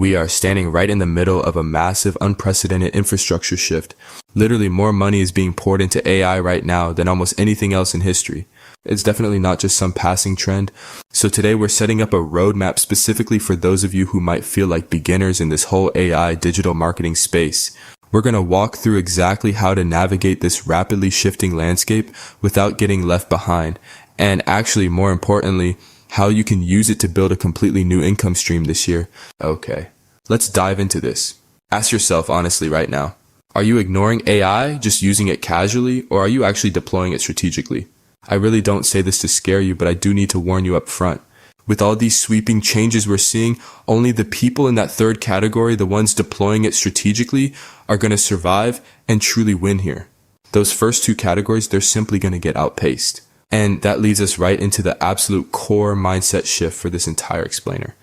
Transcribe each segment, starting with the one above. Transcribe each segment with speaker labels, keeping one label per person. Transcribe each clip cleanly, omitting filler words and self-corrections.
Speaker 1: We are standing right in the middle of a massive, unprecedented infrastructure shift. Literally, more money is being poured into AI right now than almost anything else in history. It's definitely not just some passing trend. So today we're setting up a roadmap specifically for those of you who might feel like beginners in this whole AI digital marketing space. We're going to walk through exactly how to navigate this rapidly shifting landscape without getting left behind. And actually, more importantly, how you can use it to build a completely new income stream this year. Okay, let's dive into this. Ask yourself honestly right now, are you ignoring AI, just using it casually, or are you actually deploying it strategically? I really don't say this to scare you, but I do need to warn you up front. With all these sweeping changes we're seeing, only the people in that third category, the ones deploying it strategically, are going to survive and truly win here. Those first two categories, they're simply going to get outpaced. And that leads us right into the absolute core mindset shift for this entire explainer.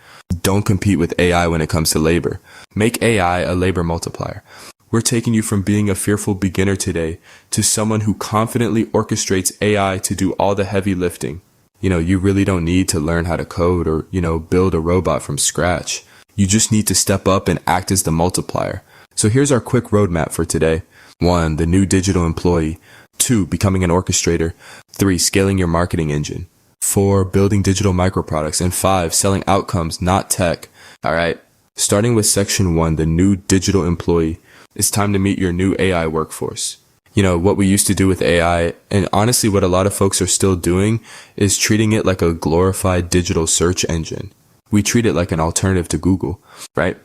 Speaker 1: Don't compete with AI when it comes to labor. Make AI a labor multiplier. We're taking you from being a fearful beginner today to someone who confidently orchestrates AI to do all the heavy lifting. You really don't need to learn how to code or, build a robot from scratch. You just need to step up and act as the multiplier. So here's our quick roadmap for today. 1. The new digital employee. 2. Becoming an orchestrator. 3. Scaling your marketing engine. 4. Building digital microproducts. And 5. Selling outcomes, not tech. All right. Starting with section 1, the new digital employee. It's time to meet your new AI workforce. What we used to do with AI, and honestly what a lot of folks are still doing, is treating it like a glorified digital search engine. We treat it like an alternative to Google, right?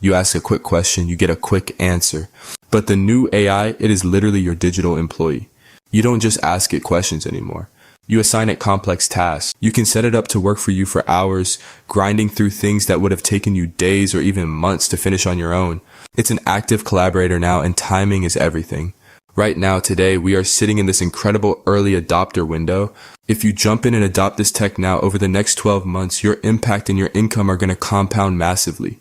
Speaker 1: You ask a quick question, you get a quick answer. But the new AI, it is literally your digital employee. You don't just ask it questions anymore. You assign it complex tasks. You can set it up to work for you for hours, grinding through things that would have taken you days or even months to finish on your own. It's an active collaborator now, and timing is everything. Right now, today, we are sitting in this incredible early adopter window. If you jump in and adopt this tech now, over the next 12 months, your impact and your income are going to compound massively.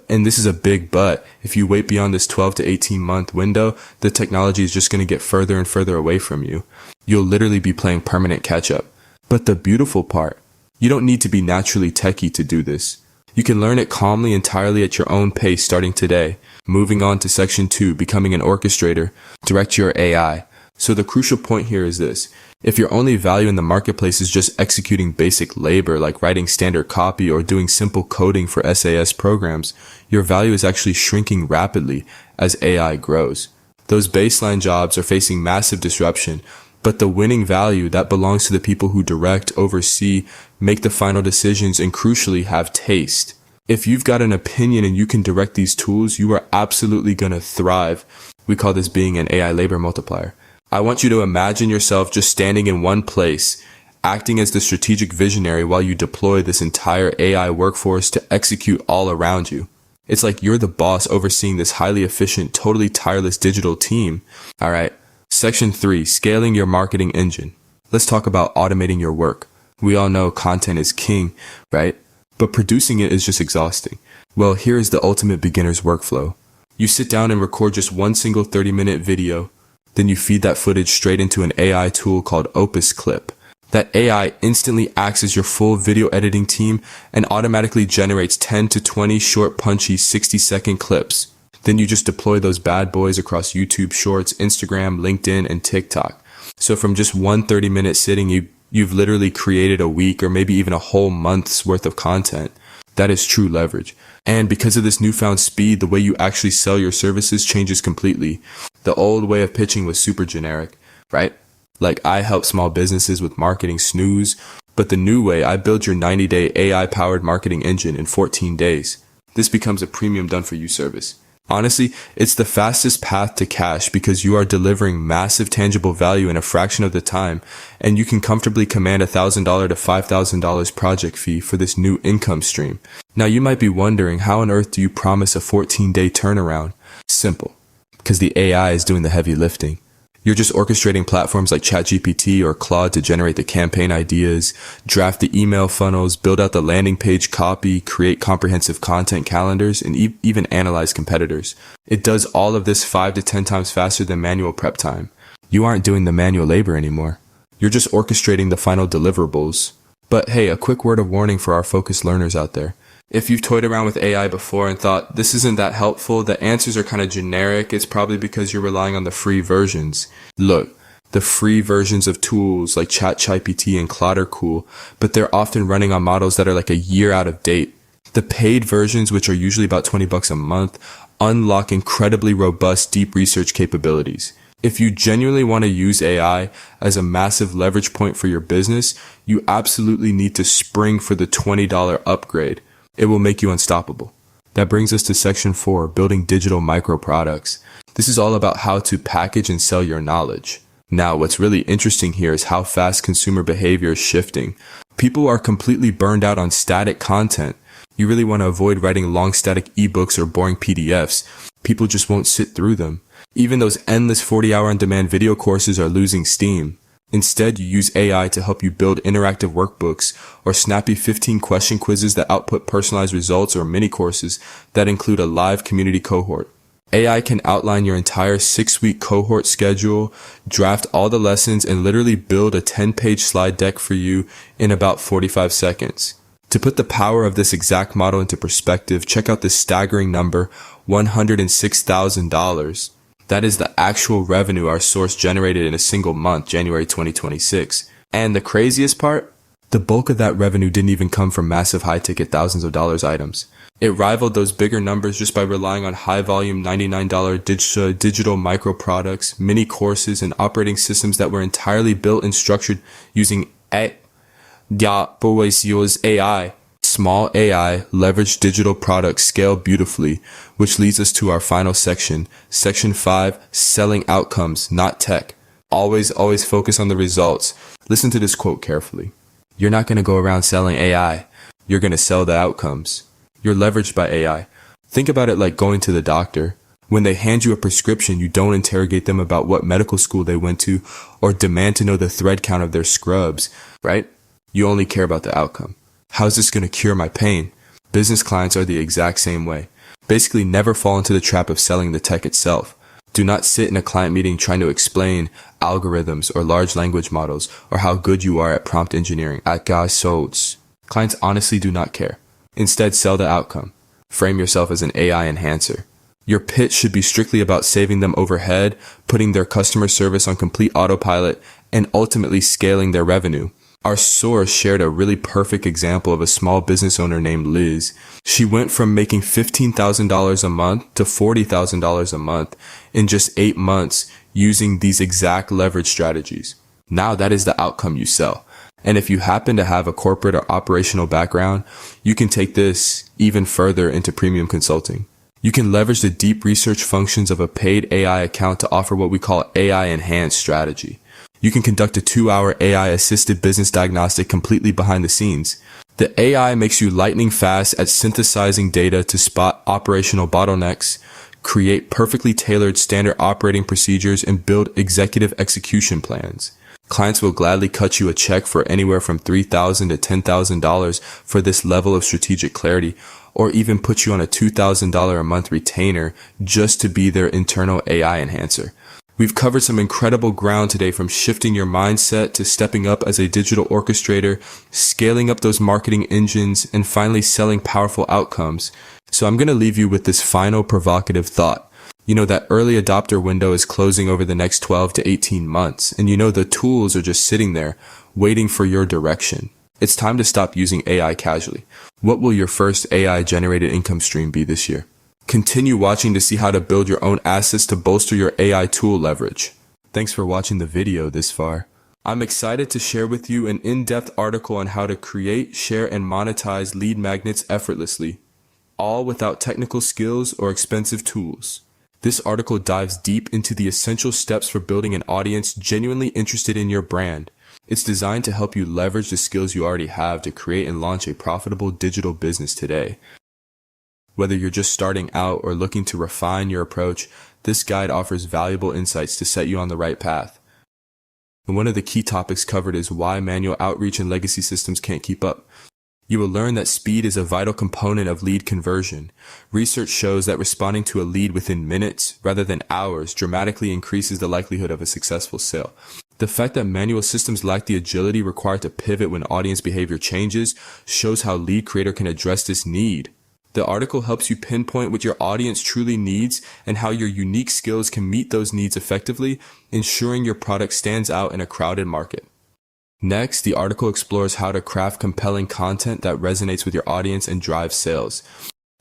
Speaker 1: And this is a big but, if you wait beyond this 12 to 18 month window, the technology is just going to get further and further away from you. You'll literally be playing permanent catch up. But the beautiful part, you don't need to be naturally techie to do this. You can learn it calmly, entirely at your own pace starting today. Moving on to section 2, becoming an orchestrator. Direct your AI. So the crucial point here is this. If your only value in the marketplace is just executing basic labor like writing standard copy or doing simple coding for SAS programs, your value is actually shrinking rapidly as AI grows. Those baseline jobs are facing massive disruption, but the winning value, that belongs to the people who direct, oversee, make the final decisions, and crucially have taste. If you've got an opinion and you can direct these tools, you are absolutely going to thrive. We call this being an AI labor multiplier. I want you to imagine yourself just standing in one place, acting as the strategic visionary while you deploy this entire AI workforce to execute all around you. It's like you're the boss overseeing this highly efficient, totally tireless digital team. All right. Section 3, scaling your marketing engine. Let's talk about automating your work. We all know content is king, right? But producing it is just exhausting. Well, here is the ultimate beginner's workflow. You sit down and record just one single 30-minute video. Then you feed that footage straight into an AI tool called Opus Clip. That AI instantly acts as your full video editing team and automatically generates 10 to 20 short, punchy 60-second clips. Then you just deploy those bad boys across YouTube Shorts, Instagram, LinkedIn, and TikTok. So from just one 30-minute sitting, you've literally created a week or maybe even a whole month's worth of content. That is true leverage. And because of this newfound speed, the way you actually sell your services changes completely. The old way of pitching was super generic, right? Like, I help small businesses with marketing snooze, but the new way, I build your 90-day AI-powered marketing engine in 14 days. This becomes a premium done-for-you service. Honestly, it's the fastest path to cash because you are delivering massive tangible value in a fraction of the time, and you can comfortably command $1,000 to $5,000 project fee for this new income stream. Now, you might be wondering, how on earth do you promise a 14-day turnaround? Simple, because the AI is doing the heavy lifting. You're just orchestrating platforms like ChatGPT or Claude to generate the campaign ideas, draft the email funnels, build out the landing page copy, create comprehensive content calendars, and even analyze competitors. It does all of this 5 to 10 times faster than manual prep time. You aren't doing the manual labor anymore. You're just orchestrating the final deliverables. But hey, a quick word of warning for our focused learners out there. If you've toyed around with AI before and thought this isn't that helpful, the answers are kind of generic, it's probably because you're relying on the free versions. Look, the free versions of tools like ChatGPT and Claude are cool, but they're often running on models that are like a year out of date. The paid versions, which are usually about $20 a month, unlock incredibly robust deep research capabilities. If you genuinely want to use AI as a massive leverage point for your business, you absolutely need to spring for the $20 upgrade. It will make you unstoppable. That brings us to section 4, building digital micro products. This is all about how to package and sell your knowledge. Now, what's really interesting here is how fast consumer behavior is shifting. People are completely burned out on static content. You really want to avoid writing long static ebooks or boring PDFs. People just won't sit through them. Even those endless 40-hour on-demand video courses are losing steam. Instead, you use AI to help you build interactive workbooks or snappy 15-question quizzes that output personalized results, or mini courses that include a live community cohort. AI can outline your entire 6-week cohort schedule, draft all the lessons, and literally build a 10-page slide deck for you in about 45 seconds. To put the power of this exact model into perspective, check out this staggering number, $106,000. That is the actual revenue our source generated in a single month, January 2026. And the craziest part? The bulk of that revenue didn't even come from massive high-ticket thousands of dollars items. It rivaled those bigger numbers just by relying on high-volume $99 digital micro products, mini courses, and operating systems that were entirely built and structured using AI. Small AI leveraged digital products scale beautifully, which leads us to our final section. Section 5, selling outcomes, not tech. Always focus on the results. Listen to this quote carefully. You're not going to go around selling AI. You're going to sell the outcomes. You're leveraged by AI. Think about it like going to the doctor. When they hand you a prescription, you don't interrogate them about what medical school they went to or demand to know the thread count of their scrubs, right? You only care about the outcome. How's this going to cure my pain? Business clients are the exact same way. Basically, never fall into the trap of selling the tech itself. Do not sit in a client meeting trying to explain algorithms or large language models or how good you are at prompt engineering. Clients honestly do not care. Instead, sell the outcome. Frame yourself as an AI enhancer. Your pitch should be strictly about saving them overhead, putting their customer service on complete autopilot, and ultimately scaling their revenue. Our source shared a really perfect example of a small business owner named Liz. She went from making $15,000 a month to $40,000 a month in just 8 months using these exact leverage strategies. Now that is the outcome you sell. And if you happen to have a corporate or operational background, you can take this even further into premium consulting. You can leverage the deep research functions of a paid AI account to offer what we call AI enhanced strategy. You can conduct a 2-hour AI-assisted business diagnostic completely behind the scenes. The AI makes you lightning fast at synthesizing data to spot operational bottlenecks, create perfectly tailored standard operating procedures, and build executive execution plans. Clients will gladly cut you a check for anywhere from $3,000 to $10,000 for this level of strategic clarity, or even put you on a $2,000 a month retainer just to be their internal AI enhancer. We've covered some incredible ground today, from shifting your mindset to stepping up as a digital orchestrator, scaling up those marketing engines, and finally selling powerful outcomes. So I'm going to leave you with this final provocative thought. You know, that early adopter window is closing over the next 12 to 18 months, and you know the tools are just sitting there waiting for your direction. It's time to stop using AI casually. What will your first AI-generated income stream be this year? Continue watching to see how to build your own assets to bolster your AI tool leverage. Thanks for watching the video this far. I'm excited to share with you an in-depth article on how to create, share, and monetize lead magnets effortlessly, all without technical skills or expensive tools. This article dives deep into the essential steps for building an audience genuinely interested in your brand. It's designed to help you leverage the skills you already have to create and launch a profitable digital business today. Whether you're just starting out or looking to refine your approach, this guide offers valuable insights to set you on the right path. And one of the key topics covered is why manual outreach and legacy systems can't keep up. You will learn that speed is a vital component of lead conversion. Research shows that responding to a lead within minutes rather than hours dramatically increases the likelihood of a successful sale. The fact that manual systems lack the agility required to pivot when audience behavior changes shows how Lead Creator can address this need. The article helps you pinpoint what your audience truly needs and how your unique skills can meet those needs effectively, ensuring your product stands out in a crowded market. Next, the article explores how to craft compelling content that resonates with your audience and drives sales.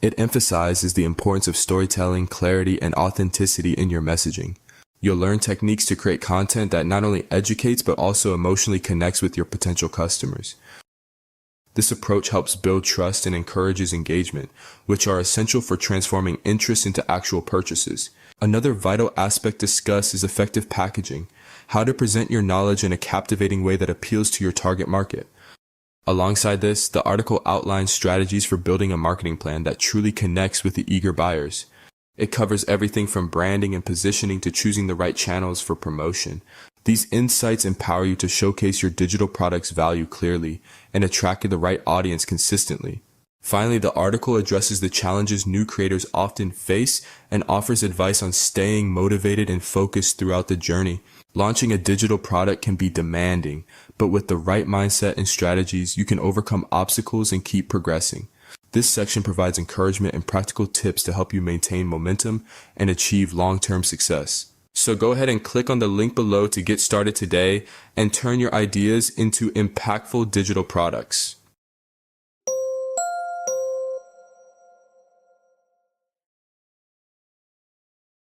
Speaker 1: It emphasizes the importance of storytelling, clarity, and authenticity in your messaging. You'll learn techniques to create content that not only educates but also emotionally connects with your potential customers. This approach helps build trust and encourages engagement, which are essential for transforming interest into actual purchases. Another vital aspect discussed is effective packaging, how to present your knowledge in a captivating way that appeals to your target market. Alongside this, the article outlines strategies for building a marketing plan that truly connects with the eager buyers. It covers everything from branding and positioning to choosing the right channels for promotion. These insights empower you to showcase your digital product's value clearly and attract the right audience consistently. Finally, the article addresses the challenges new creators often face and offers advice on staying motivated and focused throughout the journey. Launching a digital product can be demanding, but with the right mindset and strategies, you can overcome obstacles and keep progressing. This section provides encouragement and practical tips to help you maintain momentum and achieve long-term success. So go ahead and click on the link below to get started today and turn your ideas into impactful digital products.